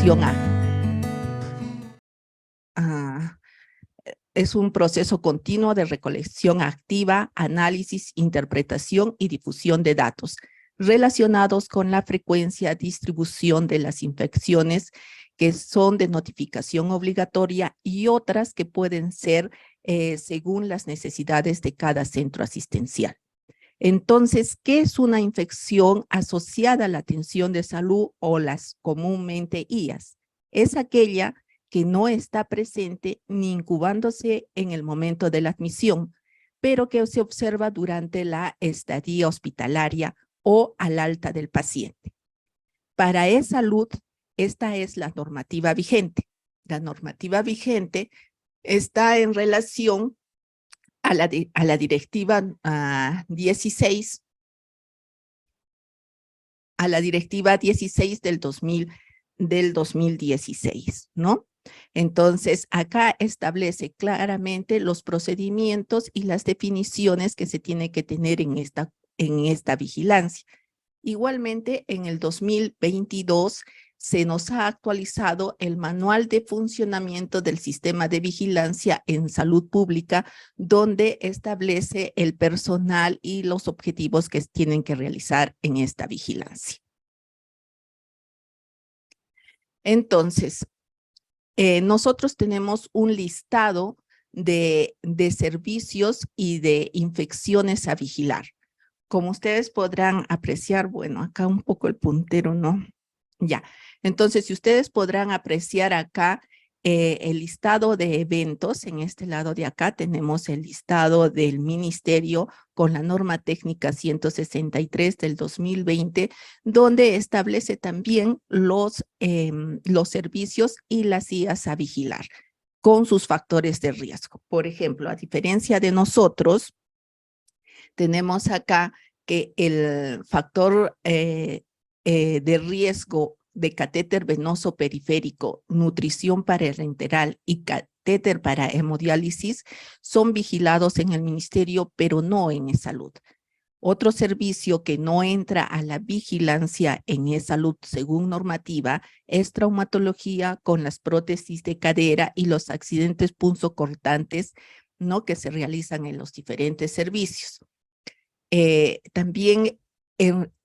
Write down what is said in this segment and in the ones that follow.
recolección es un proceso continuo de recolección activa, análisis, interpretación y difusión de datos relacionados con la frecuencia, distribución de las infecciones que son de notificación obligatoria y otras que pueden ser según las necesidades de cada centro asistencial. Entonces, ¿qué es una infección asociada a la atención de salud o las comúnmente IAS? Es aquella que no está presente ni incubándose en el momento de la admisión, pero que se observa durante la estadía hospitalaria o al alta del paciente. Para e-salud, esta es la normativa vigente. La normativa vigente está en relación a la directiva 16, a la directiva 16 del 2016, ¿no? Entonces, acá establece claramente los procedimientos y las definiciones que se tiene que tener en esta vigilancia. Igualmente, en el 2022 se nos ha actualizado el Manual de Funcionamiento del Sistema de Vigilancia en Salud Pública, donde establece el personal y los objetivos que tienen que realizar en esta vigilancia. Entonces, nosotros tenemos un listado de servicios y de infecciones a vigilar. Como ustedes podrán apreciar, bueno, acá un poco el puntero, ¿no? Ya, entonces si ustedes podrán apreciar acá el listado de eventos, en este lado de acá tenemos el listado del ministerio con la norma técnica 163 del 2020, donde establece también los servicios y las IAS a vigilar con sus factores de riesgo. Por ejemplo, a diferencia de nosotros, tenemos acá que el factor de riesgo de catéter venoso periférico, nutrición parenteral y catéter para hemodiálisis son vigilados en el ministerio, pero no en e-salud. Otro servicio que no entra a la vigilancia en e-salud según normativa es traumatología con las prótesis de cadera y los accidentes punzocortantes, ¿no?, que se realizan en los diferentes servicios. También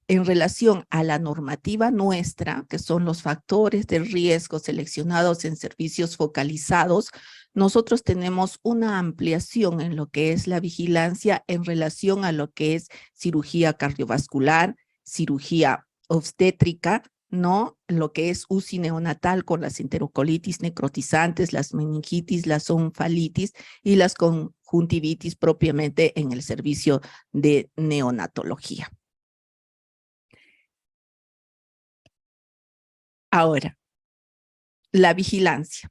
en relación a la normativa nuestra, que son los factores de riesgo seleccionados en servicios focalizados, nosotros tenemos una ampliación en lo que es la vigilancia en relación a lo que es cirugía cardiovascular, cirugía obstétrica, ¿no? Lo que es UCI neonatal con las enterocolitis necrotizantes, las meningitis, las oncefalitis y las conjuntivitis propiamente en el servicio de neonatología. Ahora, la vigilancia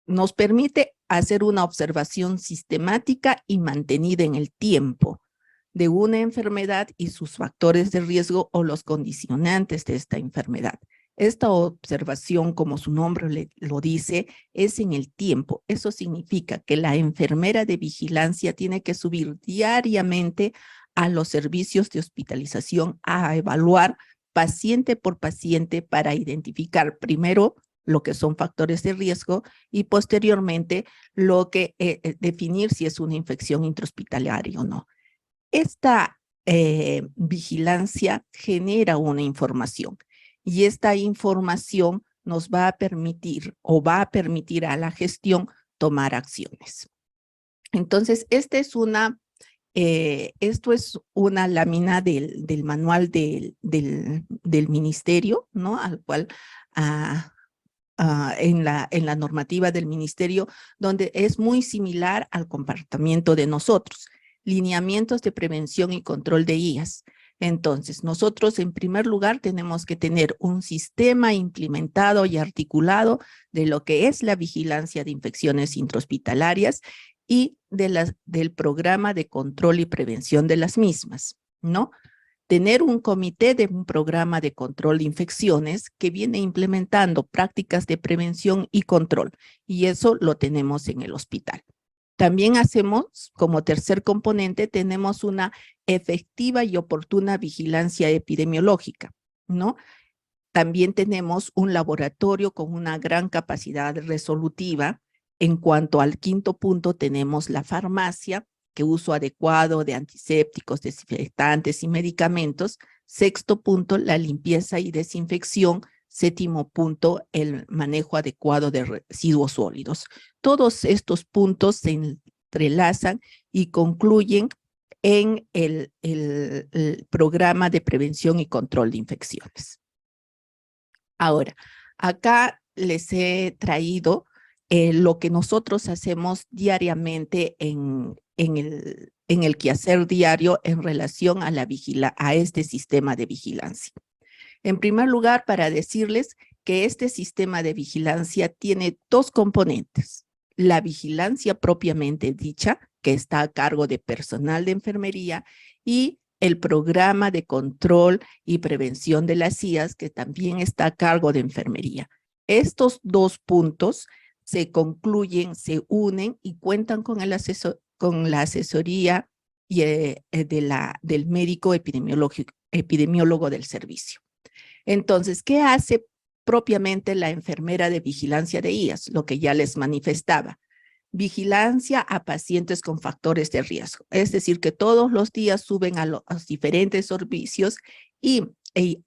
nos permite hacer una observación sistemática y mantenida en el tiempo de una enfermedad y sus factores de riesgo o los condicionantes de esta enfermedad. Esta observación, como su nombre lo dice, es en el tiempo. Eso significa que la enfermera de vigilancia tiene que subir diariamente a los servicios de hospitalización a evaluar paciente por paciente para identificar primero lo que son factores de riesgo y posteriormente lo que definir si es una infección intrahospitalaria o no. Esta vigilancia genera una información y esta información nos va a permitir o va a permitir a la gestión tomar acciones. Entonces, esto es una lámina del manual del ministerio, ¿no? Al cual en la normativa del ministerio, donde es muy similar al comportamiento de nosotros. Lineamientos de prevención y control de IAS. Entonces, nosotros en primer lugar tenemos que tener un sistema implementado y articulado de lo que es la vigilancia de infecciones intrahospitalarias y del programa de control y prevención de las mismas, ¿no? Tener un comité de un programa de control de infecciones que viene implementando prácticas de prevención y control, y eso lo tenemos en el hospital. También hacemos, como tercer componente, tenemos una efectiva y oportuna vigilancia epidemiológica, ¿no? También tenemos un laboratorio con una gran capacidad resolutiva. En cuanto al quinto punto, tenemos la farmacia, que uso adecuado de antisépticos, desinfectantes y medicamentos. Sexto punto, la limpieza y desinfección. Séptimo punto, el manejo adecuado de residuos sólidos. Todos estos puntos se entrelazan y concluyen en el programa de prevención y control de infecciones. Ahora, acá les he traído lo que nosotros hacemos diariamente en el quehacer diario en relación a este sistema de vigilancia. En primer lugar, para decirles que este sistema de vigilancia tiene dos componentes. La vigilancia propiamente dicha, que está a cargo de personal de enfermería, y el programa de control y prevención de las IAS, que también está a cargo de enfermería. Estos dos puntos se concluyen, se unen y cuentan con la asesoría del médico epidemiólogo del servicio. Entonces, ¿qué hace propiamente la enfermera de vigilancia de IAS? Lo que ya les manifestaba. Vigilancia a pacientes con factores de riesgo. Es decir, que todos los días suben a los diferentes servicios e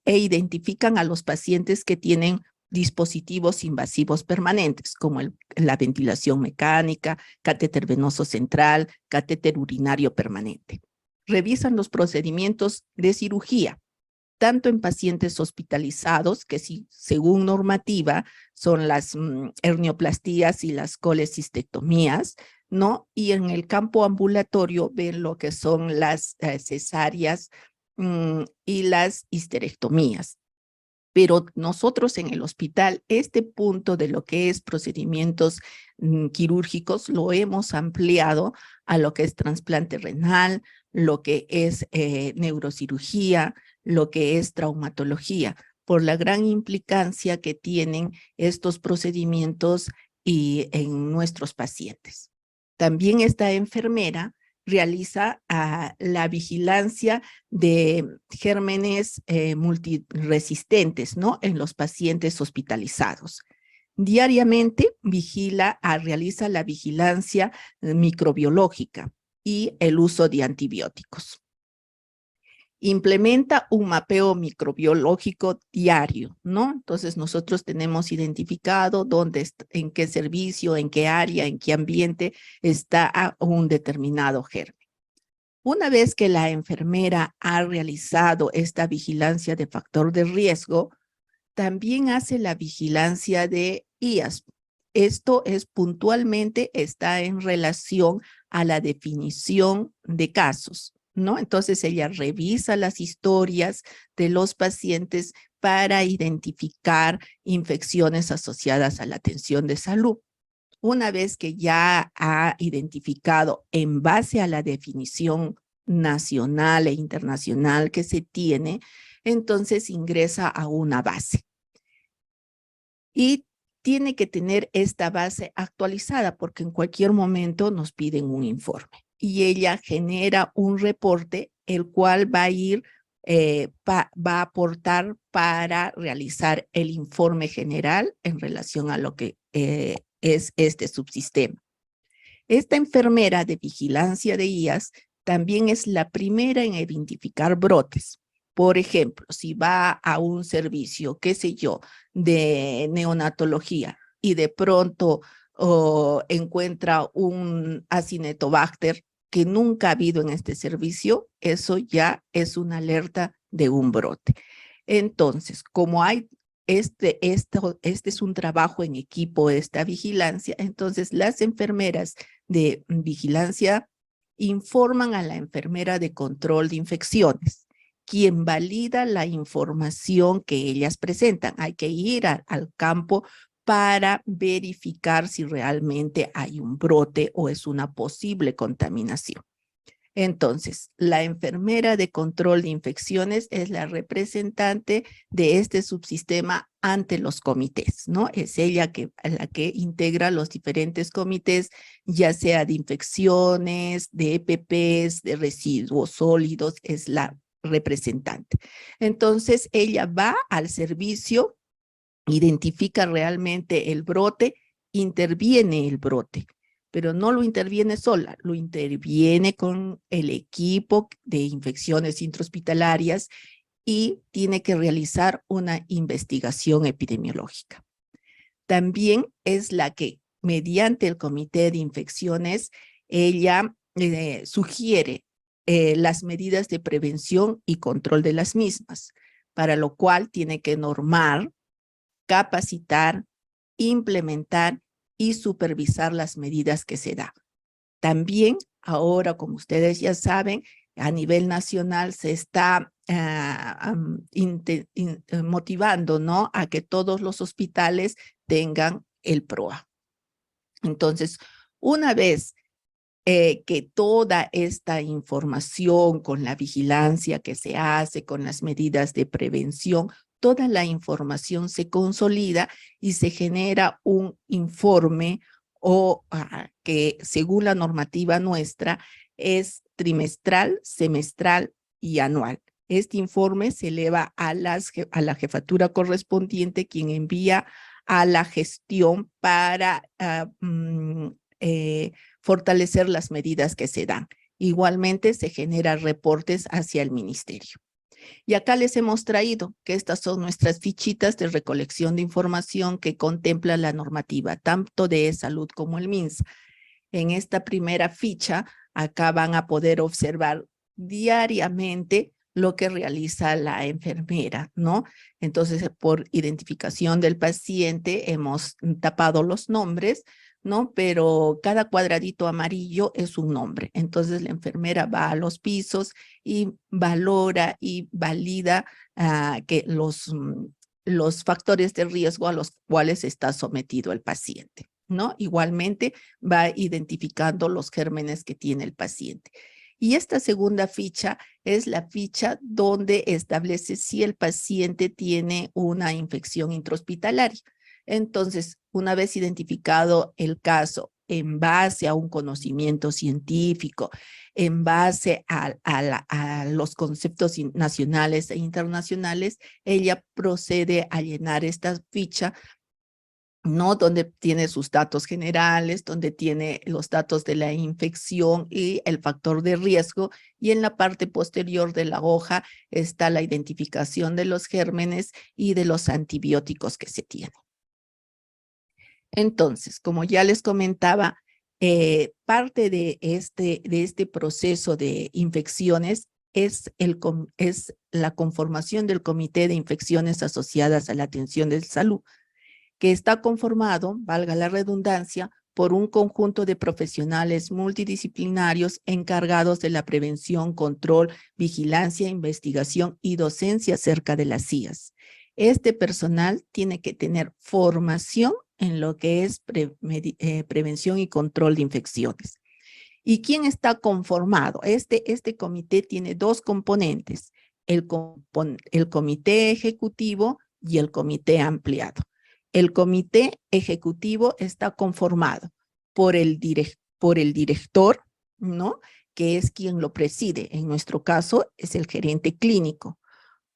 identifican a los pacientes que tienen dispositivos invasivos permanentes, como la ventilación mecánica, catéter venoso central, catéter urinario permanente. Revisan los procedimientos de cirugía, tanto en pacientes hospitalizados, que sí, según normativa son las hernioplastías y las colecistectomías, ¿no? Y en el campo ambulatorio ven lo que son las cesáreas y las histerectomías. Pero nosotros en el hospital, este punto de lo que es procedimientos quirúrgicos lo hemos ampliado a lo que es trasplante renal, lo que es neurocirugía, lo que es traumatología, por la gran implicancia que tienen estos procedimientos en nuestros pacientes. También esta enfermera realiza la vigilancia de gérmenes multiresistentes, ¿no? En los pacientes hospitalizados. Diariamente realiza la vigilancia microbiológica y el uso de antibióticos. Implementa un mapeo microbiológico diario, ¿no? Entonces nosotros tenemos identificado en qué servicio, en qué área, en qué ambiente está un determinado germen. Una vez que la enfermera ha realizado esta vigilancia de factor de riesgo, también hace la vigilancia de IAS. Esto es puntualmente, está en relación a la definición de casos, ¿no? Entonces ella revisa las historias de los pacientes para identificar infecciones asociadas a la atención de salud. Una vez que ya ha identificado en base a la definición nacional e internacional que se tiene, entonces ingresa a una base. Y tiene que tener esta base actualizada porque en cualquier momento nos piden un informe. Y ella genera un reporte, el cual va a ir, va a aportar para realizar el informe general en relación a lo que es este subsistema. Esta enfermera de vigilancia de IAS también es la primera en identificar brotes. Por ejemplo, si va a un servicio, qué sé yo, de neonatología y de pronto encuentra un Acinetobacter que nunca ha habido en este servicio, eso ya es una alerta de un brote. Entonces, como hay este es un trabajo en equipo, esta vigilancia, entonces las enfermeras de vigilancia informan a la enfermera de control de infecciones, quien valida la información que ellas presentan. Hay que ir al campo para verificar si realmente hay un brote o es una posible contaminación. Entonces, la enfermera de control de infecciones es la representante de este subsistema ante los comités, ¿no? Es ella la que integra los diferentes comités, ya sea de infecciones, de EPPs, de residuos sólidos, es la representante. Entonces, ella va al servicio, identifica realmente el brote, interviene el brote, pero no lo interviene sola, lo interviene con el equipo de infecciones intrahospitalarias y tiene que realizar una investigación epidemiológica. También es la que, mediante el comité de infecciones, ella sugiere las medidas de prevención y control de las mismas, para lo cual tiene que normar, capacitar, implementar y supervisar las medidas que se dan. También ahora, como ustedes ya saben, a nivel nacional se está motivando, ¿no?, a que todos los hospitales tengan el PROA. Entonces, una vez que toda esta información con la vigilancia que se hace, con las medidas de prevención, toda la información se consolida y se genera un informe que según la normativa nuestra es trimestral, semestral y anual. Este informe se eleva a la jefatura correspondiente, quien envía a la gestión para fortalecer las medidas que se dan. Igualmente se generan reportes hacia el ministerio. Y acá les hemos traído que estas son nuestras fichitas de recolección de información que contempla la normativa, tanto de salud como el MINSA. En esta primera ficha, acá van a poder observar diariamente lo que realiza la enfermera, ¿no? Entonces, por identificación del paciente, hemos tapado los nombres, ¿no? Pero cada cuadradito amarillo es un nombre. Entonces, la enfermera va a los pisos y valora y valida que los factores de riesgo a los cuales está sometido el paciente, ¿no? Igualmente va identificando los gérmenes que tiene el paciente. Y esta segunda ficha es la ficha donde establece si el paciente tiene una infección intrahospitalaria. Entonces, una vez identificado el caso, en base a un conocimiento científico, en base a los conceptos nacionales e internacionales, ella procede a llenar esta ficha, ¿no? Donde tiene sus datos generales, donde tiene los datos de la infección y el factor de riesgo, y en la parte posterior de la hoja está la identificación de los gérmenes y de los antibióticos que se tienen. Entonces, como ya les comentaba, parte de este proceso de infecciones es la conformación del Comité de Infecciones Asociadas a la Atención de Salud, que está conformado, valga la redundancia, por un conjunto de profesionales multidisciplinarios encargados de la prevención, control, vigilancia, investigación y docencia acerca de las CIAs. Este personal tiene que tener formación en lo que es prevención y control de infecciones. ¿Y quién está conformado? Este comité tiene dos componentes, el comité ejecutivo y el comité ampliado. El comité ejecutivo está conformado por el director, ¿no?, que es quien lo preside. En nuestro caso es el gerente clínico,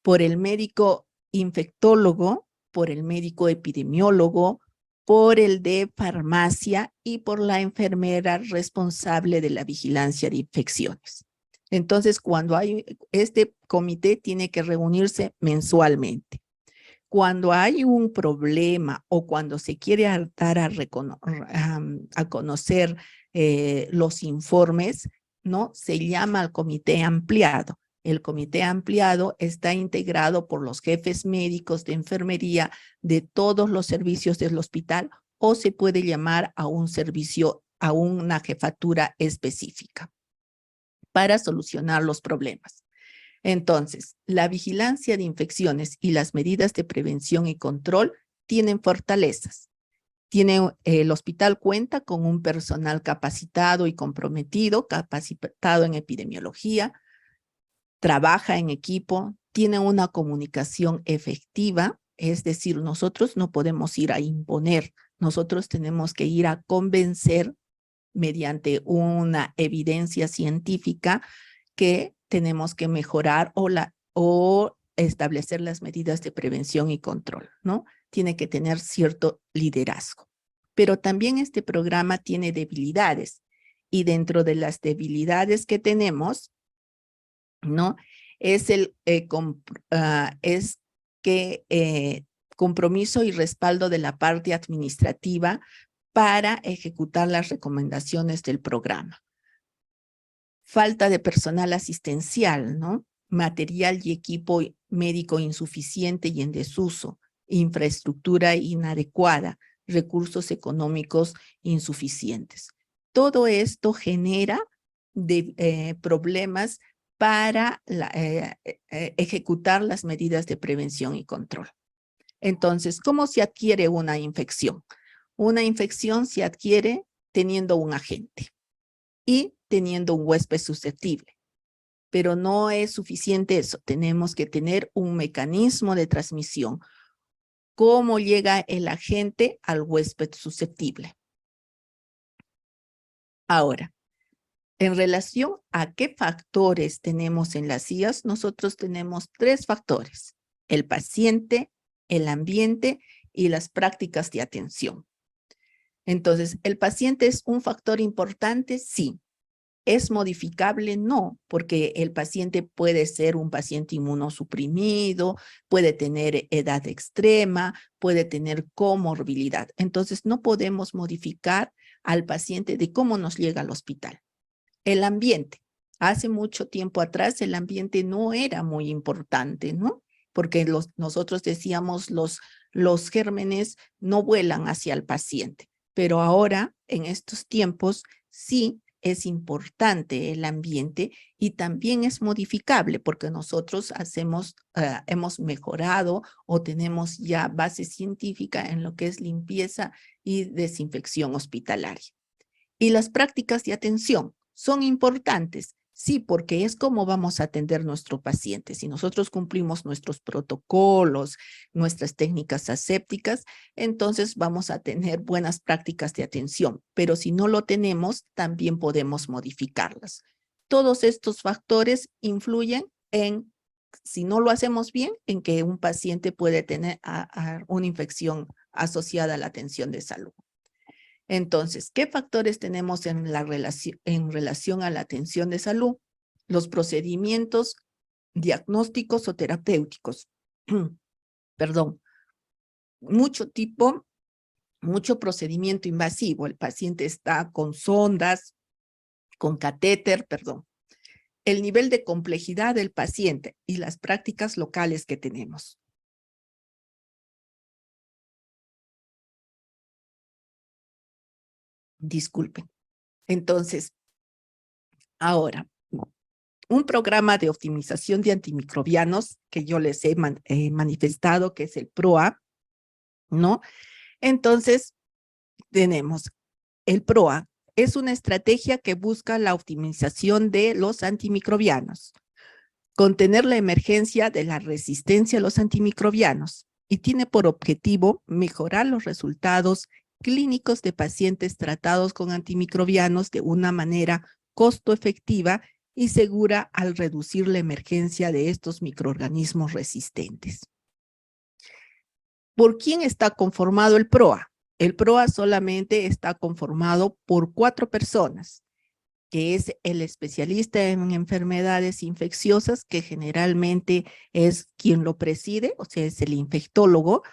por el médico infectólogo, por el médico epidemiólogo, por el de farmacia y por la enfermera responsable de la vigilancia de infecciones. Entonces, cuando hay este comité tiene que reunirse mensualmente. Cuando hay un problema o cuando se quiere dar a conocer los informes, ¿no?, se llama al comité ampliado. El comité ampliado está integrado por los jefes médicos de enfermería de todos los servicios del hospital, o se puede llamar a un servicio, a una jefatura específica para solucionar los problemas. Entonces, la vigilancia de infecciones y las medidas de prevención y control tienen fortalezas. El hospital cuenta con un personal capacitado y comprometido, capacitado en epidemiología, trabaja en equipo, tiene una comunicación efectiva, es decir, nosotros no podemos ir a imponer, nosotros tenemos que ir a convencer mediante una evidencia científica que tenemos que mejorar o establecer las medidas de prevención y control, ¿no? Tiene que tener cierto liderazgo. Pero también este programa tiene debilidades, y dentro de las debilidades que tenemos, ¿no? Es compromiso y respaldo de la parte administrativa para ejecutar las recomendaciones del programa. Falta de personal asistencial, ¿no? Material y equipo médico insuficiente y en desuso, infraestructura inadecuada, recursos económicos insuficientes. Todo esto genera problemas para ejecutar las medidas de prevención y control. Entonces, ¿cómo se adquiere una infección? Una infección se adquiere teniendo un agente y teniendo un huésped susceptible. Pero no es suficiente eso, tenemos que tener un mecanismo de transmisión. ¿Cómo llega el agente al huésped susceptible? Ahora, en relación a qué factores tenemos en las IAS, nosotros tenemos 3 factores: el paciente, el ambiente y las prácticas de atención. Entonces, ¿el paciente es un factor importante? Sí. ¿Es modificable? No, porque el paciente puede ser un paciente inmunosuprimido, puede tener edad extrema, puede tener comorbilidad. Entonces, no podemos modificar al paciente de cómo nos llega al hospital. El ambiente. Hace mucho tiempo atrás el ambiente no era muy importante, ¿no? Porque nosotros decíamos los gérmenes no vuelan hacia el paciente. Pero ahora, en estos tiempos, sí es importante el ambiente y también es modificable porque nosotros hemos mejorado o tenemos ya base científica en lo que es limpieza y desinfección hospitalaria. Y las prácticas de atención son importantes, sí, porque es como vamos a atender a nuestro paciente. Si nosotros cumplimos nuestros protocolos, nuestras técnicas asépticas, entonces vamos a tener buenas prácticas de atención, pero si no lo tenemos, también podemos modificarlas. Todos estos factores influyen en, si no lo hacemos bien, en que un paciente puede tener una infección asociada a la atención de salud. Entonces, ¿qué factores tenemos en relación a la atención de salud? Los procedimientos diagnósticos o terapéuticos. Perdón. Mucho procedimiento invasivo. El paciente está con sondas, con catéter, perdón. El nivel de complejidad del paciente y las prácticas locales que tenemos. Disculpen. Entonces, ahora, un programa de optimización de antimicrobianos que yo les he manifestado, que es el PROA, ¿no? Entonces, tenemos el PROA. Es una estrategia que busca la optimización de los antimicrobianos, contener la emergencia de la resistencia a los antimicrobianos y tiene por objetivo mejorar los resultados clínicos de pacientes tratados con antimicrobianos de una manera costo efectiva y segura al reducir la emergencia de estos microorganismos resistentes. ¿Por quién está conformado el PROA? El PROA solamente está conformado por 4 personas, que es el especialista en enfermedades infecciosas, que generalmente es quien lo preside, o sea, es el infectólogo,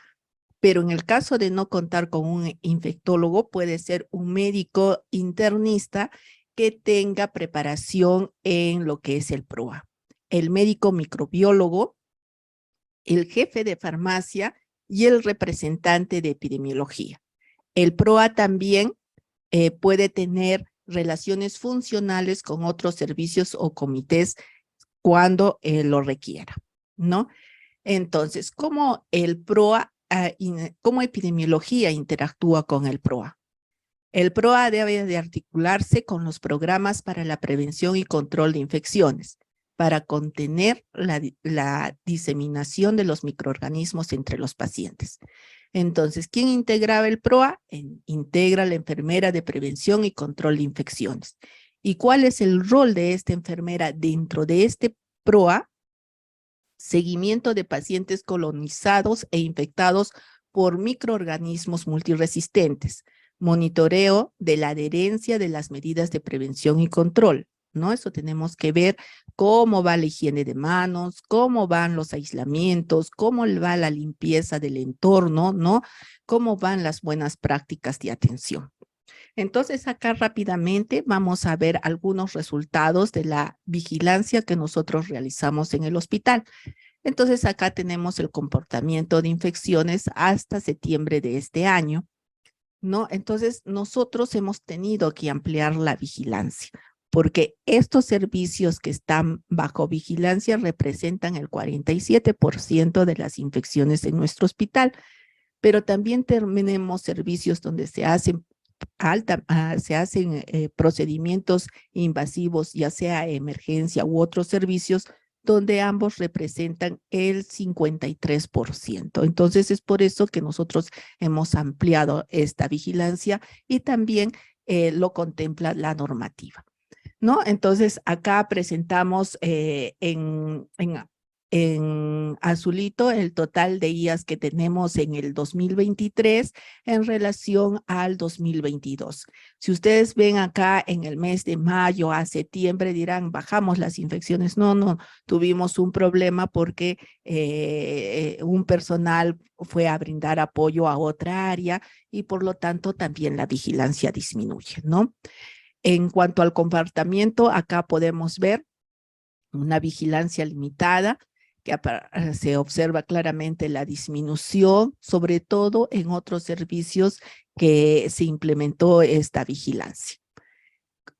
pero en el caso de no contar con un infectólogo, puede ser un médico internista que tenga preparación en lo que es el PROA. El médico microbiólogo, el jefe de farmacia y el representante de epidemiología. El PROA también puede tener relaciones funcionales con otros servicios o comités cuando lo requiera, ¿no? Entonces, ¿cómo el PROA, cómo epidemiología interactúa con el PROA? El PROA debe de articularse con los programas para la prevención y control de infecciones, para contener la diseminación de los microorganismos entre los pacientes. Entonces, ¿quién integraba el PROA? Integra la enfermera de prevención y control de infecciones. ¿Y cuál es el rol de esta enfermera dentro de este PROA, seguimiento de pacientes colonizados e infectados por microorganismos multiresistentes, monitoreo de la adherencia de las medidas de prevención y control, ¿no? Eso tenemos que ver cómo va la higiene de manos, cómo van los aislamientos, cómo va la limpieza del entorno, ¿no? Cómo van las buenas prácticas de atención. Entonces, acá rápidamente vamos a ver algunos resultados de la vigilancia que nosotros realizamos en el hospital. Entonces, acá tenemos el comportamiento de infecciones hasta septiembre de este año, ¿no? Entonces, nosotros hemos tenido que ampliar la vigilancia, porque estos servicios que están bajo vigilancia representan el 47% de las infecciones en nuestro hospital, pero también tenemos servicios donde se hacen procedimientos invasivos, ya sea emergencia u otros servicios, donde ambos representan el 53%. Entonces, es por eso que nosotros hemos ampliado esta vigilancia y también lo contempla la normativa, ¿no? Entonces, acá presentamos en azulito el total de días que tenemos en el 2023 en relación al 2022. Si ustedes ven acá en el mes de mayo a septiembre dirán, bajamos las infecciones. No, tuvimos un problema porque un personal fue a brindar apoyo a otra área y por lo tanto también la vigilancia disminuye, ¿no? En cuanto al comportamiento, acá podemos ver una vigilancia limitada, que se observa claramente la disminución, sobre todo en otros servicios que se implementó esta vigilancia.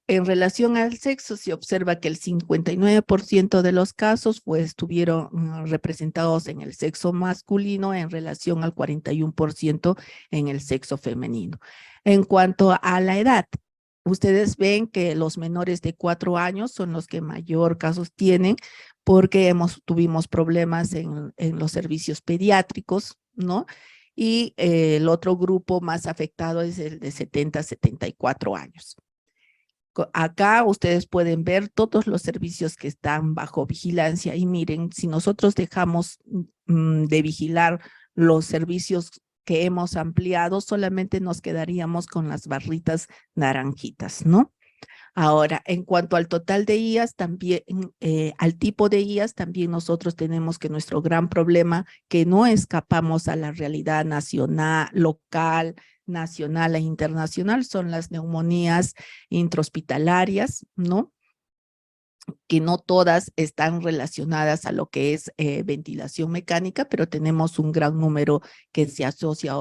En relación al sexo, se observa que el 59% de los casos estuvieron representados en el sexo masculino en relación al 41% en el sexo femenino. En cuanto a la edad, ustedes ven que los menores de 4 años son los que mayor casos tienen porque tuvimos problemas en los servicios pediátricos, ¿no? Y el otro grupo más afectado es el de 70 a 74 años. Acá ustedes pueden ver todos los servicios que están bajo vigilancia y miren, si nosotros dejamos de vigilar los servicios que hemos ampliado, solamente nos quedaríamos con las barritas naranjitas, ¿no? Ahora, en cuanto al total de IAS, también al tipo de IAS, también nosotros tenemos que nuestro gran problema, que no escapamos a la realidad nacional, local, nacional e internacional, son las neumonías intrahospitalarias, ¿no? Que no todas están relacionadas a lo que es ventilación mecánica, pero tenemos un gran número que se asocia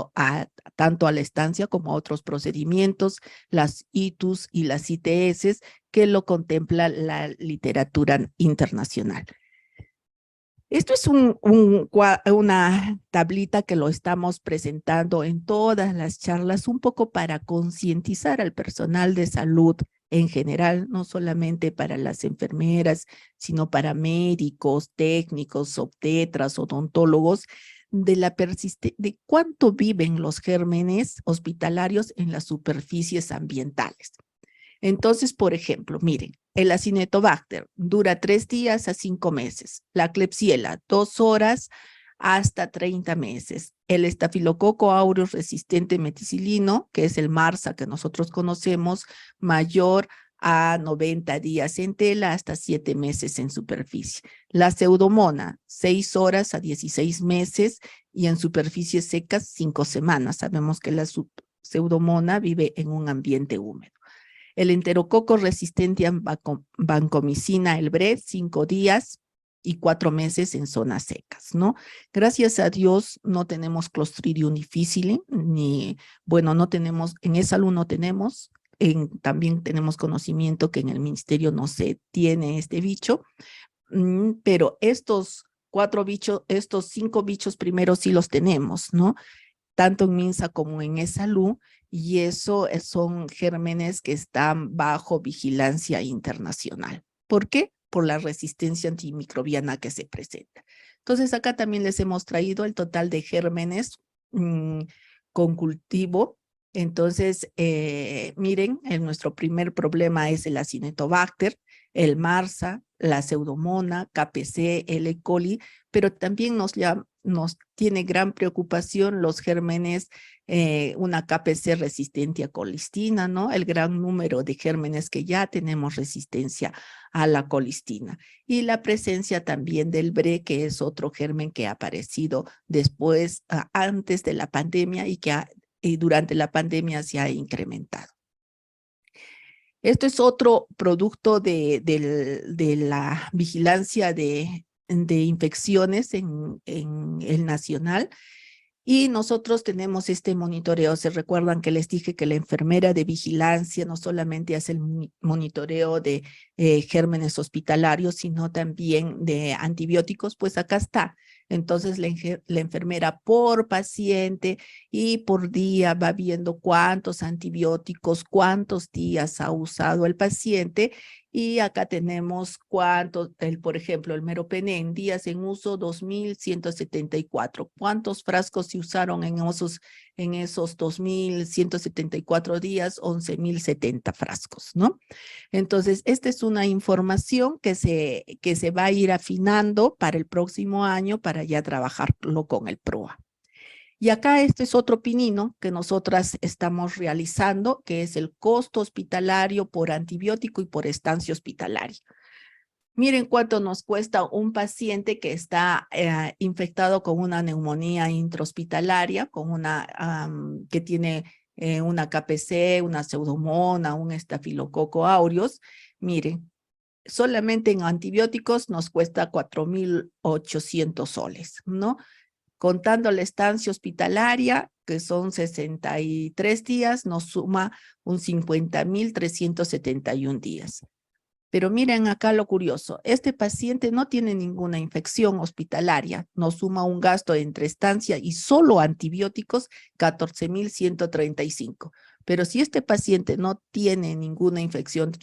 tanto a la estancia como a otros procedimientos, las ITUS y las ITS, que lo contempla la literatura internacional. Esto es una tablita que lo estamos presentando en todas las charlas, un poco para concientizar al personal de salud en general, no solamente para las enfermeras, sino para médicos, técnicos, obstetras, odontólogos, de cuánto viven los gérmenes hospitalarios en las superficies ambientales. Entonces, por ejemplo, miren, el Acinetobacter dura 3 días a 5 meses, la Klebsiella 2 horas hasta 30 meses, el Estafilococo aureus resistente meticilino, que es el MARSA que nosotros conocemos, mayor a 90 días en tela hasta 7 meses en superficie. La Pseudomonas, 6 horas a 16 meses y en superficies secas 5 semanas. Sabemos que la Pseudomonas vive en un ambiente húmedo. El enterococo resistente a vancomicina, el BRE, 5 días y 4 meses en zonas secas, ¿no? Gracias a Dios no tenemos Clostridium difficile, no tenemos, en ESALU no tenemos, también tenemos conocimiento que en el ministerio no se tiene este bicho, pero estos 5 bichos primeros sí los tenemos, ¿no? Tanto en MINSA como en ESALU, y eso son gérmenes que están bajo vigilancia internacional. ¿Por qué? Por la resistencia antimicrobiana que se presenta. Entonces, acá también les hemos traído el total de gérmenes con cultivo. Entonces, miren, nuestro primer problema es el Acinetobacter, el MRSA, la Pseudomonas, KPC, L. coli, pero también nos tiene gran preocupación los gérmenes, una KPC resistente a colistina, ¿no? El gran número de gérmenes que ya tenemos resistencia a la colistina. Y la presencia también del BRE, que es otro germen que ha aparecido después, antes de la pandemia y que durante la pandemia se ha incrementado. Esto es otro producto de la vigilancia de infecciones en el nacional. Y nosotros tenemos este monitoreo. Se recuerdan que les dije que la enfermera de vigilancia no solamente hace el monitoreo de gérmenes hospitalarios, sino también de antibióticos. Pues acá está. Entonces la enfermera por paciente y por día va viendo cuántos antibióticos, cuántos días ha usado el paciente. Y acá tenemos cuántos, por ejemplo, el meropenem, días en uso 2.174. ¿Cuántos frascos se usaron en esos 2.174 días? 11.070 frascos, ¿no? Entonces, esta es una información que se va a ir afinando para el próximo año para ya trabajarlo con el PROA. Y acá este es otro pinino que nosotras estamos realizando, que es el costo hospitalario por antibiótico y por estancia hospitalaria. Miren cuánto nos cuesta un paciente que está infectado con una neumonía intrahospitalaria, que tiene una KPC, una Pseudomonas, un estafilococo aureus. Miren, solamente en antibióticos nos cuesta 4.800 soles, ¿no? Contando la estancia hospitalaria, que son 63 días, nos suma un 50.371 días. Pero miren acá lo curioso, este paciente no tiene ninguna infección hospitalaria, nos suma un gasto entre estancia y solo antibióticos 14.135. Pero si este paciente no tiene ninguna infección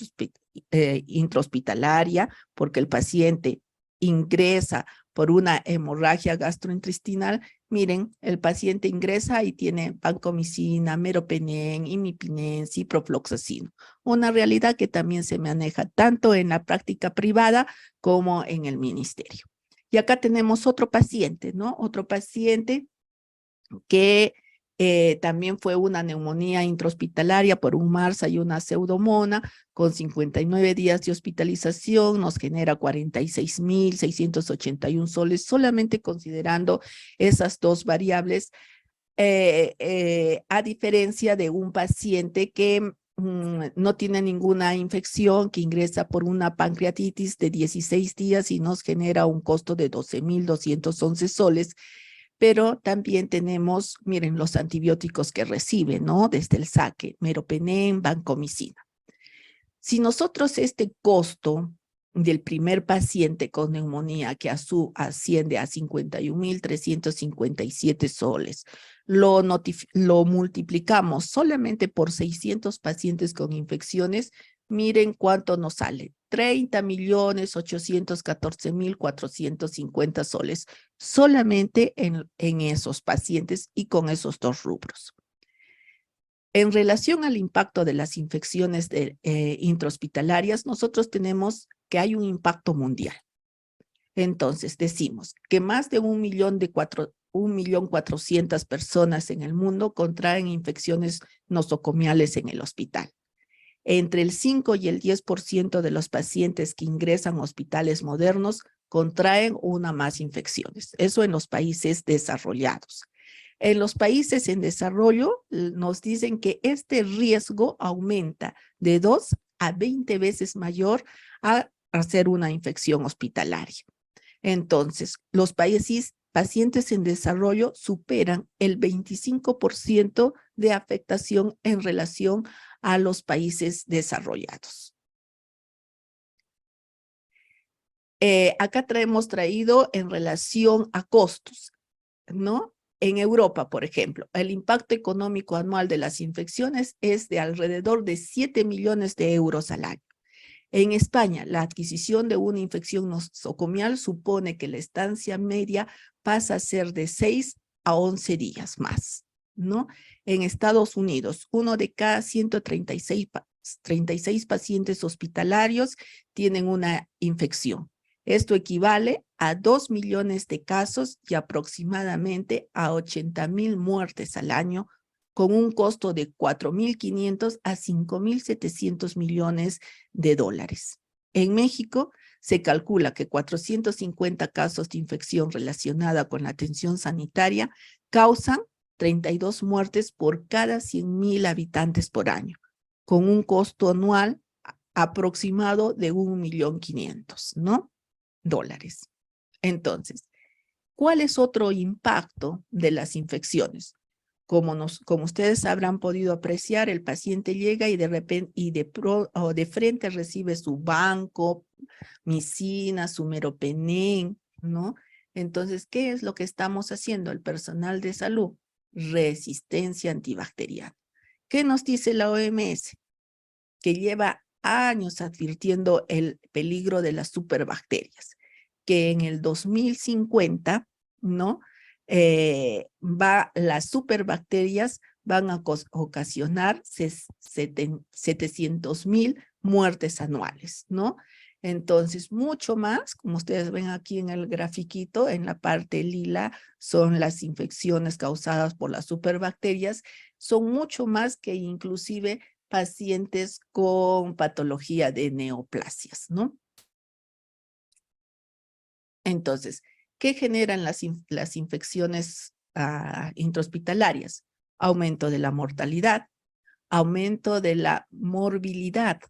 intrahospitalaria, porque el paciente ingresa por una hemorragia gastrointestinal, miren, el paciente ingresa y tiene vancomicina, meropenem, imipinem, ciprofloxacino. Una realidad que también se maneja tanto en la práctica privada como en el ministerio. Y acá tenemos otro paciente, ¿no? Otro paciente que también fue una neumonía intrahospitalaria por un MRSA y una Pseudomonas, con 59 días de hospitalización, nos genera 46.681 soles, solamente considerando esas dos variables, a diferencia de un paciente que no tiene ninguna infección, que ingresa por una pancreatitis de 16 días y nos genera un costo de 12.211 soles. Pero también tenemos, miren, los antibióticos que recibe, ¿no? Desde el saque, meropenem, vancomicina. Si nosotros este costo del primer paciente con neumonía que asciende a 51.357 soles, lo multiplicamos solamente por 600 pacientes con infecciones, miren cuánto nos sale, 30.814.450 soles, solamente en esos pacientes y con esos dos rubros. En relación al impacto de las infecciones intrahospitalarias, nosotros tenemos que hay un impacto mundial. Entonces, decimos que más de 1.400.000 personas en el mundo contraen infecciones nosocomiales en el hospital. Entre el 5 y el 10% de los pacientes que ingresan a hospitales modernos contraen una o más infecciones. Eso en los países desarrollados. En los países en desarrollo nos dicen que este riesgo aumenta de 2 a 20 veces mayor a hacer una infección hospitalaria. Entonces, los pacientes en desarrollo superan el 25% de afectación en relación a los países desarrollados. Acá hemos traído en relación a costos, ¿no? En Europa, por ejemplo, el impacto económico anual de las infecciones es de alrededor de 7 millones de euros al año. En España, la adquisición de una infección nosocomial supone que la estancia media pasa a ser de 6 a 11 días más, ¿no? En Estados Unidos, uno de cada 136 36 pacientes hospitalarios tienen una infección. Esto equivale a 2 millones de casos y aproximadamente a 80,000 muertes al año, con un costo de 4.500 a 5.700 millones de dólares. En México, se calcula que 450 casos de infección relacionada con la atención sanitaria causan 32 muertes por cada 100,000 habitantes por año, con un costo anual aproximado de 1.500.000, ¿no? Dólares. Entonces, ¿cuál es otro impacto de las infecciones? Como ustedes habrán podido apreciar, el paciente llega y de repente de frente recibe su banco, micina, su meropenem, ¿no? Entonces, ¿qué es lo que estamos haciendo el personal de salud? Resistencia antibacteriana. ¿Qué nos dice la OMS? Que lleva años advirtiendo el peligro de las superbacterias, que en el 2050, ¿no? Las superbacterias van a ocasionar 700,000 muertes anuales, ¿no? Entonces, mucho más, como ustedes ven aquí en el grafiquito, en la parte lila, son las infecciones causadas por las superbacterias, son mucho más que inclusive pacientes con patología de neoplasias, ¿no? Entonces, ¿qué generan las infecciones intrahospitalarias? Aumento de la mortalidad, aumento de la morbilidad,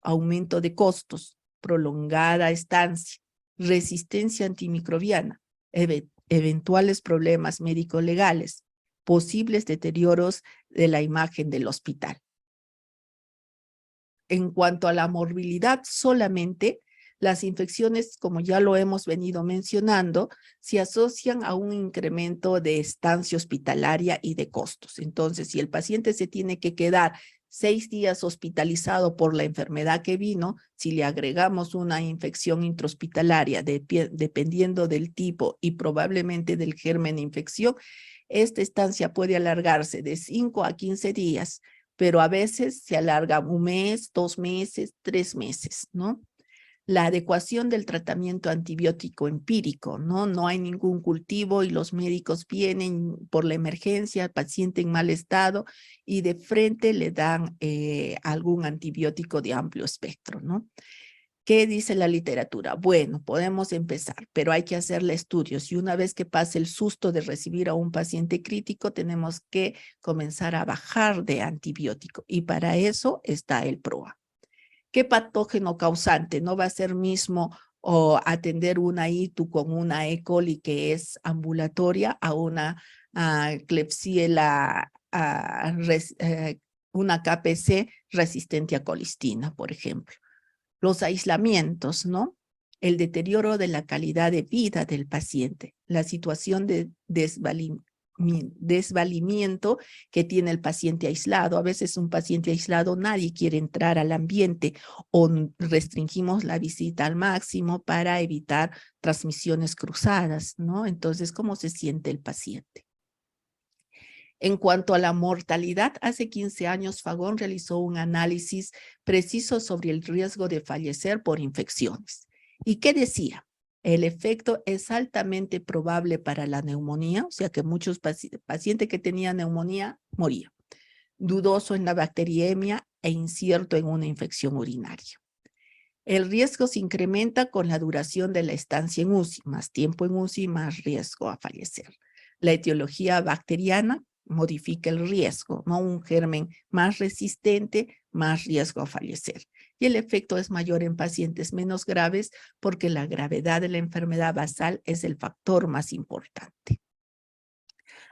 aumento de costos, prolongada estancia, resistencia antimicrobiana, eventuales problemas médico-legales, posibles deterioros de la imagen del hospital. En cuanto a la morbilidad, solamente las infecciones, como ya lo hemos venido mencionando, se asocian a un incremento de estancia hospitalaria y de costos. Entonces, si el paciente se tiene que quedar 6 días hospitalizado por la enfermedad que vino, si le agregamos una infección intrahospitalaria, dependiendo del tipo y probablemente del germen de infección, esta estancia puede alargarse de 5 a 15 días, pero a veces se alarga 1 mes, 2 meses, 3 meses, ¿no? La adecuación del tratamiento antibiótico empírico, ¿no? No hay ningún cultivo y los médicos vienen por la emergencia, al paciente en mal estado y de frente le dan algún antibiótico de amplio espectro, ¿no? ¿Qué dice la literatura? Bueno, podemos empezar, pero hay que hacerle estudios y una vez que pase el susto de recibir a un paciente crítico, tenemos que comenzar a bajar de antibiótico y para eso está el PROA. ¿Qué patógeno causante? No va a ser mismo o atender una ITU con una E. coli que es ambulatoria a una Klebsiella, una KPC resistente a colistina, por ejemplo. Los aislamientos, ¿no? El deterioro de la calidad de vida del paciente, la situación de desvalimiento que tiene el paciente aislado. A veces un paciente aislado nadie quiere entrar al ambiente o restringimos la visita al máximo para evitar transmisiones cruzadas, ¿no? Entonces, ¿cómo se siente el paciente? En cuanto a la mortalidad, hace 15 años Fagón realizó un análisis preciso sobre el riesgo de fallecer por infecciones. ¿Y qué decía? El efecto es altamente probable para la neumonía, o sea que muchos pacientes que tenían neumonía morían. Dudoso en la bacteriemia e incierto en una infección urinaria. El riesgo se incrementa con la duración de la estancia en UCI, más tiempo en UCI, más riesgo a fallecer. La etiología bacteriana modifica el riesgo, ¿no? Un germen más resistente, más riesgo a fallecer. Y el efecto es mayor en pacientes menos graves porque la gravedad de la enfermedad basal es el factor más importante.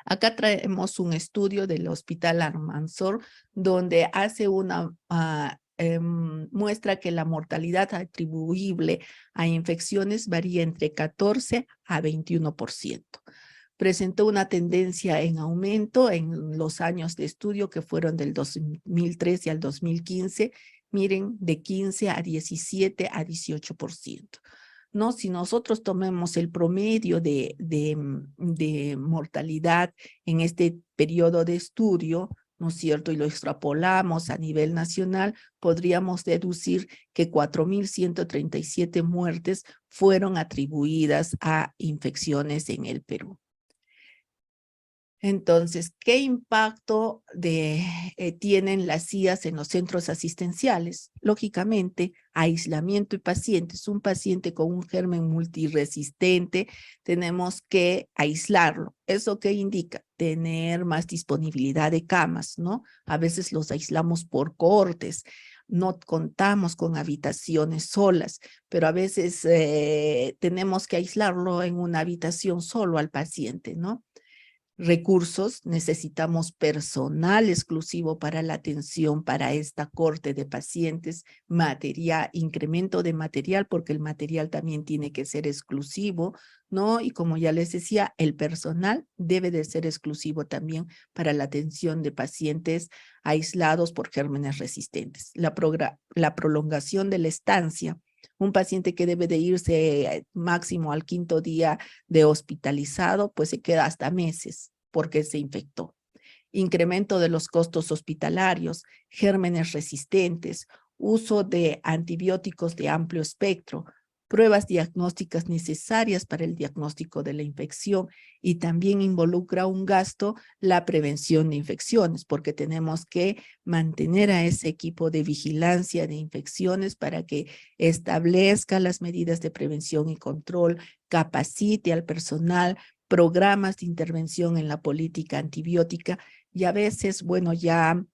Acá traemos un estudio del Hospital Almanzor donde hace una muestra que la mortalidad atribuible a infecciones varía entre 14 a 21%. Presentó una tendencia en aumento en los años de estudio que fueron del 2013 al 2015, miren, de 15 a 17 a 18%. ¿No? Si nosotros tomemos el promedio de mortalidad en este periodo de estudio, ¿no es cierto? Y lo extrapolamos a nivel nacional, podríamos deducir que 4.137 muertes fueron atribuidas a infecciones en el Perú. Entonces, ¿qué impacto tienen las IAS en los centros asistenciales? Lógicamente, aislamiento y pacientes. Un paciente con un germen multiresistente, tenemos que aislarlo. ¿Eso qué indica? Tener más disponibilidad de camas, ¿no? A veces los aislamos por cohortes. No contamos con habitaciones solas, pero a veces tenemos que aislarlo en una habitación solo al paciente, ¿no? Recursos, necesitamos personal exclusivo para la atención para esta corte de pacientes, material, incremento de material, porque el material también tiene que ser exclusivo, ¿no? Y como ya les decía, el personal debe de ser exclusivo también para la atención de pacientes aislados por gérmenes resistentes. La prolongación de la estancia. Un paciente que debe de irse máximo al 5.º día de hospitalizado, pues se queda hasta meses porque se infectó. Incremento de los costos hospitalarios, gérmenes resistentes, uso de antibióticos de amplio espectro, pruebas diagnósticas necesarias para el diagnóstico de la infección y también involucra un gasto la prevención de infecciones, porque tenemos que mantener a ese equipo de vigilancia de infecciones para que establezca las medidas de prevención y control, capacite al personal, programas de intervención en la política antibiótica y a veces, bueno, ya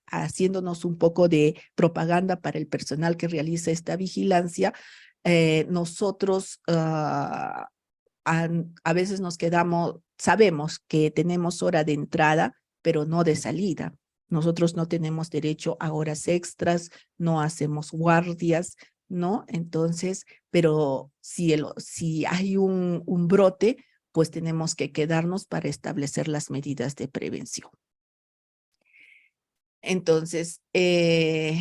haciéndonos un poco de propaganda para el personal que realiza esta vigilancia, nosotros a veces nos quedamos, sabemos que tenemos hora de entrada, pero no de salida. Nosotros no tenemos derecho a horas extras, no hacemos guardias, ¿no? Entonces, pero si hay un brote, pues tenemos que quedarnos para establecer las medidas de prevención. Entonces, en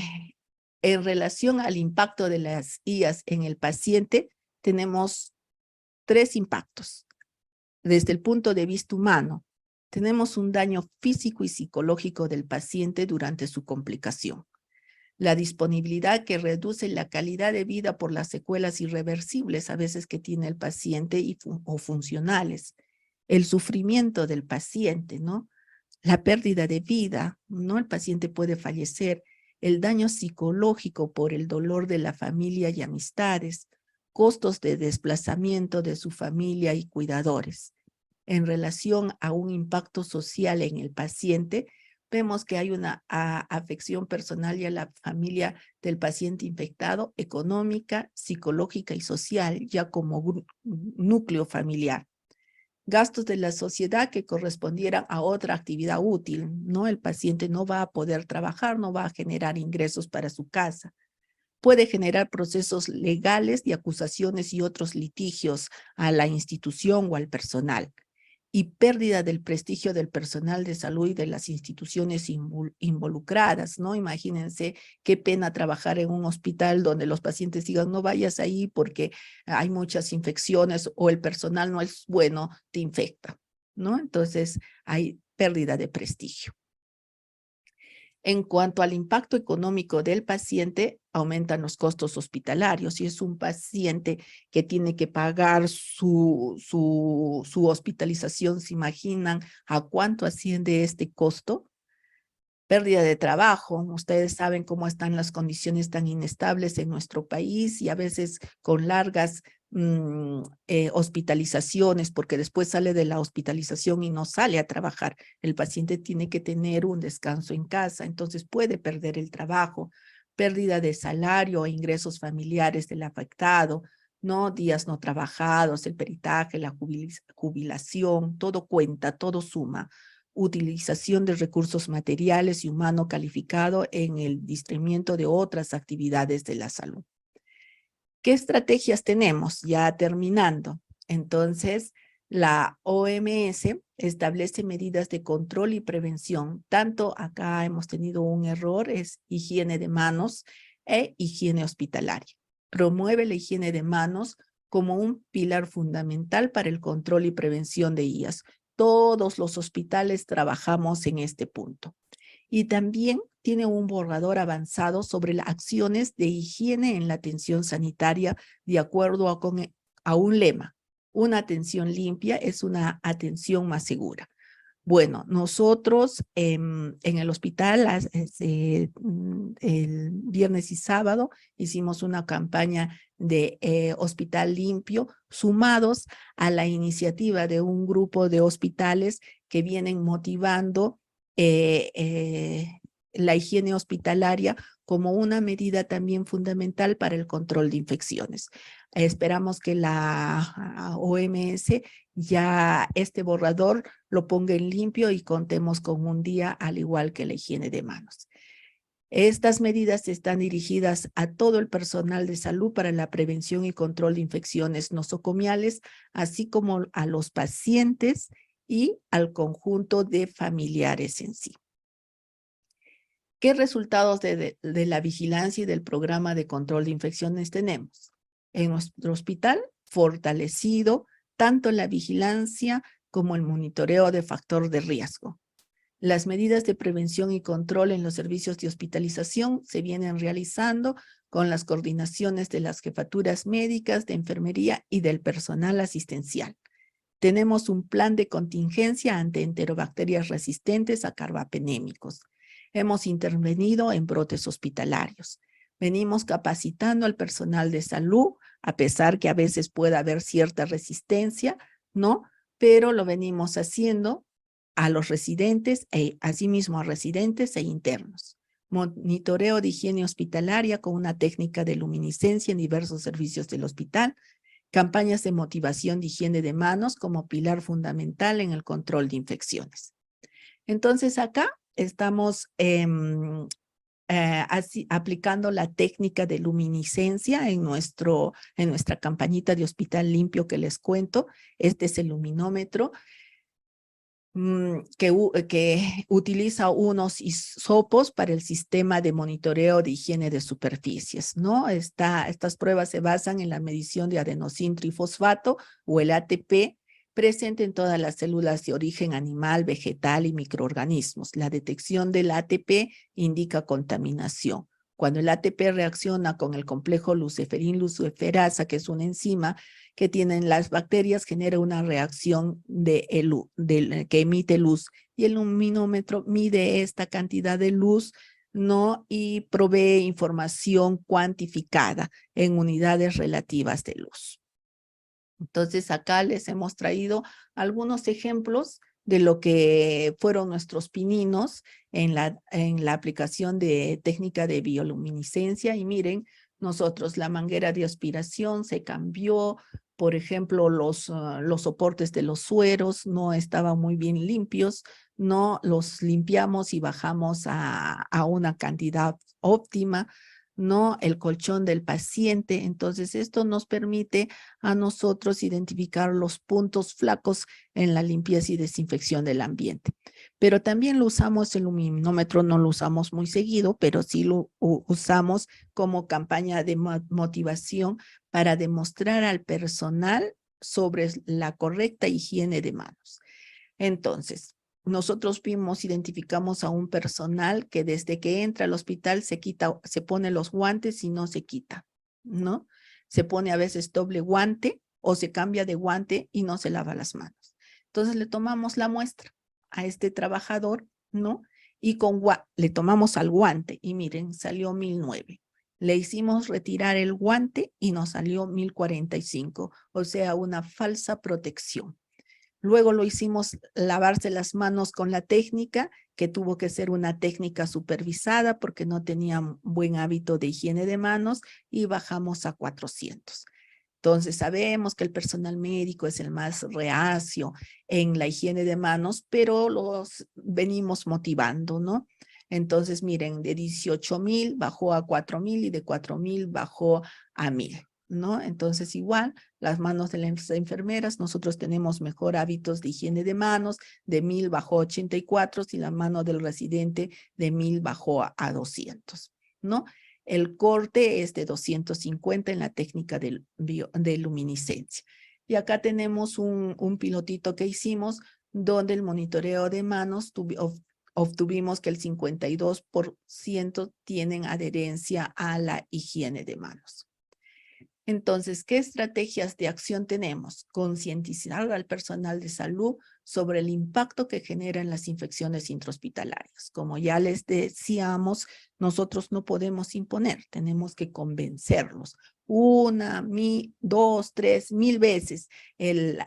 relación al impacto de las IAS en el paciente, tenemos 3 impactos. Desde el punto de vista humano, tenemos un daño físico y psicológico del paciente durante su complicación. La disponibilidad que reduce la calidad de vida por las secuelas irreversibles a veces que tiene el paciente o funcionales. El sufrimiento del paciente, ¿no? La pérdida de vida, ¿no? El paciente puede fallecer. El daño psicológico por el dolor de la familia y amistades. Costos de desplazamiento de su familia y cuidadores. En relación a un impacto social en el paciente, vemos que hay una afección personal y a la familia del paciente infectado, económica, psicológica y social, ya como núcleo familiar. Gastos de la sociedad que correspondieran a otra actividad útil, ¿no? El paciente no va a poder trabajar, no va a generar ingresos para su casa. Puede generar procesos legales de acusaciones y otros litigios a la institución o al personal. Y pérdida del prestigio del personal de salud y de las instituciones involucradas, ¿no? Imagínense qué pena trabajar en un hospital donde los pacientes digan no vayas ahí porque hay muchas infecciones o el personal no es bueno, te infecta, ¿no? Entonces hay pérdida de prestigio. En cuanto al impacto económico del paciente, aumentan los costos hospitalarios. Si es un paciente que tiene que pagar su hospitalización, ¿se imaginan a cuánto asciende este costo? Pérdida de trabajo. Ustedes saben cómo están las condiciones tan inestables en nuestro país y a veces con largas hospitalizaciones, porque después sale de la hospitalización y no sale a trabajar. El paciente tiene que tener un descanso en casa, entonces puede perder el trabajo, pérdida de salario e ingresos familiares del afectado, ¿no? Días no trabajados, el peritaje, la jubilación, todo cuenta, todo suma. Utilización de recursos materiales y humano calificado en el distribuyimiento de otras actividades de la salud. ¿Qué estrategias tenemos? Ya terminando. Entonces, la OMS establece medidas de control y prevención. Tanto acá hemos tenido un error, es higiene de manos e higiene hospitalaria. Promueve la higiene de manos como un pilar fundamental para el control y prevención de IAS. todos los hospitales trabajamos en este punto. Y también tiene un borrador avanzado sobre las acciones de higiene en la atención sanitaria de acuerdo a un lema. Una atención limpia es una atención más segura. Bueno, nosotros en el hospital el viernes y sábado hicimos una campaña de hospital limpio, sumados a la iniciativa de un grupo de hospitales que vienen motivando la higiene hospitalaria como una medida también fundamental para el control de infecciones. Esperamos que la OMS ya este borrador lo ponga en limpio y contemos con un día al igual que la higiene de manos. Estas medidas están dirigidas a todo el personal de salud para la prevención y control de infecciones nosocomiales, así como a los pacientes y al conjunto de familiares en sí. ¿Qué resultados de la vigilancia y del programa de control de infecciones tenemos? En nuestro hospital, fortalecido tanto la vigilancia como el monitoreo de factor de riesgo. Las medidas de prevención y control en los servicios de hospitalización se vienen realizando con las coordinaciones de las jefaturas médicas, de enfermería y del personal asistencial. Tenemos un plan de contingencia ante enterobacterias resistentes a carbapenémicos. Hemos intervenido en brotes hospitalarios. Venimos capacitando al personal de salud, a pesar que a veces pueda haber cierta resistencia, ¿no? Pero lo venimos haciendo a los residentes, asimismo a residentes e internos. Monitoreo de higiene hospitalaria con una técnica de luminiscencia en diversos servicios del hospital. Campañas de motivación de higiene de manos como pilar fundamental en el control de infecciones. Entonces acá estamos aplicando la técnica de luminiscencia en nuestra campañita de hospital limpio que les cuento. Este es el luminómetro que utiliza unos hisopos para el sistema de monitoreo de higiene de superficies, ¿no? Estas pruebas se basan en la medición de adenosín trifosfato o el ATP presente en todas las células de origen animal, vegetal y microorganismos. La detección del ATP indica contaminación. Cuando el ATP reacciona con el complejo luciferin-luciferasa, que es una enzima que tienen las bacterias, genera una reacción que emite luz. Y el luminómetro mide esta cantidad de luz, ¿no? Y provee información cuantificada en unidades relativas de luz. Entonces, acá les hemos traído algunos ejemplos de lo que fueron nuestros pininos en la aplicación de técnica de bioluminiscencia. Y miren, nosotros la manguera de aspiración se cambió, por ejemplo, los soportes de los sueros no estaban muy bien limpios, no los limpiamos y bajamos a una cantidad óptima, no el colchón del paciente. Entonces, esto nos permite a nosotros identificar los puntos flacos en la limpieza y desinfección del ambiente. Pero también lo usamos, el luminómetro no lo usamos muy seguido, pero sí lo usamos como campaña de motivación para demostrar al personal sobre la correcta higiene de manos. Entonces, nosotros identificamos a un personal que desde que entra al hospital se pone los guantes y no se quita, ¿no? Se pone a veces doble guante o se cambia de guante y no se lava las manos. Entonces le tomamos la muestra a este trabajador, ¿no? Y le tomamos al guante y miren, salió 1009. Le hicimos retirar el guante y nos salió 1045, o sea, una falsa protección. Luego lo hicimos lavarse las manos con la técnica, que tuvo que ser una técnica supervisada porque no tenía buen hábito de higiene de manos, y bajamos a 400. Entonces sabemos que el personal médico es el más reacio en la higiene de manos, pero los venimos motivando, ¿no? Entonces miren, de 18,000 bajó a 4,000 y de 4,000 bajó a 1,000. ¿No? Entonces igual, las manos de las enfermeras, nosotros tenemos mejor hábitos de higiene de manos, de 1,000 bajó a 84, y la mano del residente de 1,000 bajó a 200, ¿no? El corte es de 250 en la técnica de luminiscencia. Y acá tenemos un pilotito que hicimos donde el monitoreo de manos obtuvimos que el 52% tienen adherencia a la higiene de manos. Entonces, ¿qué estrategias de acción tenemos? Concientizar al personal de salud sobre el impacto que generan las infecciones intrahospitalarias. Como ya les decíamos, nosotros no podemos imponer, tenemos que convencerlos. 1, 2, 3, 1000 veces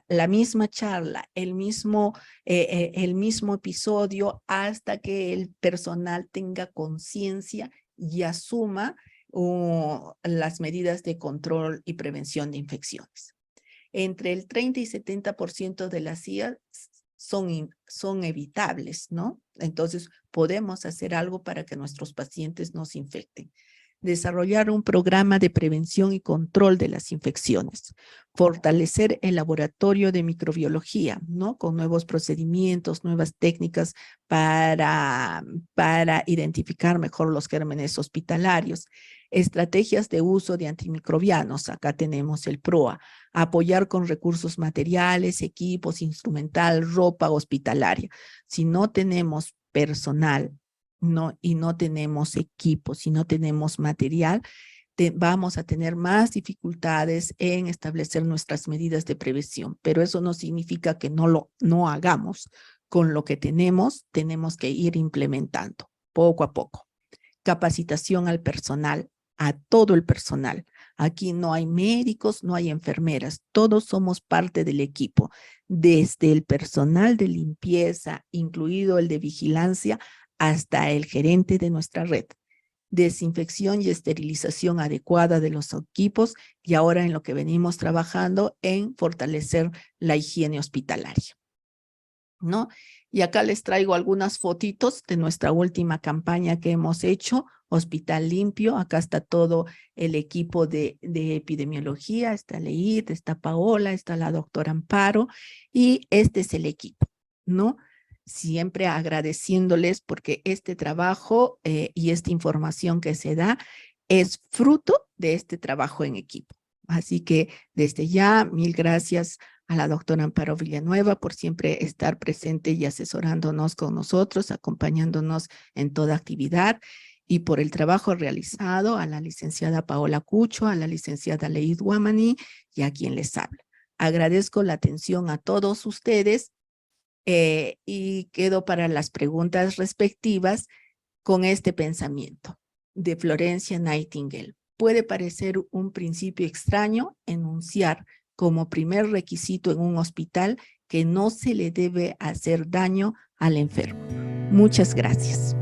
la misma charla, el mismo episodio, hasta que el personal tenga conciencia y asuma las medidas de control y prevención de infecciones. Entre el 30 y 70% de las IAS son evitables, ¿no? Entonces, podemos hacer algo para que nuestros pacientes no se infecten. Desarrollar un programa de prevención y control de las infecciones. Fortalecer el laboratorio de microbiología, ¿no? Con nuevos procedimientos, nuevas técnicas para identificar mejor los gérmenes hospitalarios. Estrategias de uso de antimicrobianos. Acá tenemos el PROA. Apoyar con recursos materiales, equipos, instrumental, ropa hospitalaria. Si no tenemos personal, y no tenemos equipos, si no tenemos material, vamos a tener más dificultades en establecer nuestras medidas de prevención, pero eso no significa que no hagamos. Con lo que tenemos que ir implementando poco a poco. Capacitación al personal, a todo el personal. Aquí no hay médicos, no hay enfermeras, todos somos parte del equipo, desde el personal de limpieza, incluido el de vigilancia, hasta el gerente de nuestra red. Desinfección y esterilización adecuada de los equipos, y ahora en lo que venimos trabajando en fortalecer la higiene hospitalaria, ¿no? Y acá les traigo algunas fotitos de nuestra última campaña que hemos hecho, Hospital Limpio. Acá está todo el equipo de epidemiología, está Leid, está Paola, está la doctora Amparo, y este es el equipo, ¿no? Siempre agradeciéndoles porque este trabajo y esta información que se da es fruto de este trabajo en equipo. Así que desde ya, mil gracias a la doctora Amparo Villanueva por siempre estar presente y asesorándonos con nosotros, acompañándonos en toda actividad, y por el trabajo realizado a la licenciada Paola Cucho, a la licenciada Leid Guamani y a quien les habla. Agradezco la atención a todos ustedes y quedo para las preguntas respectivas con este pensamiento de Florencia Nightingale. Puede parecer un principio extraño enunciar como primer requisito en un hospital que no se le debe hacer daño al enfermo. Muchas gracias.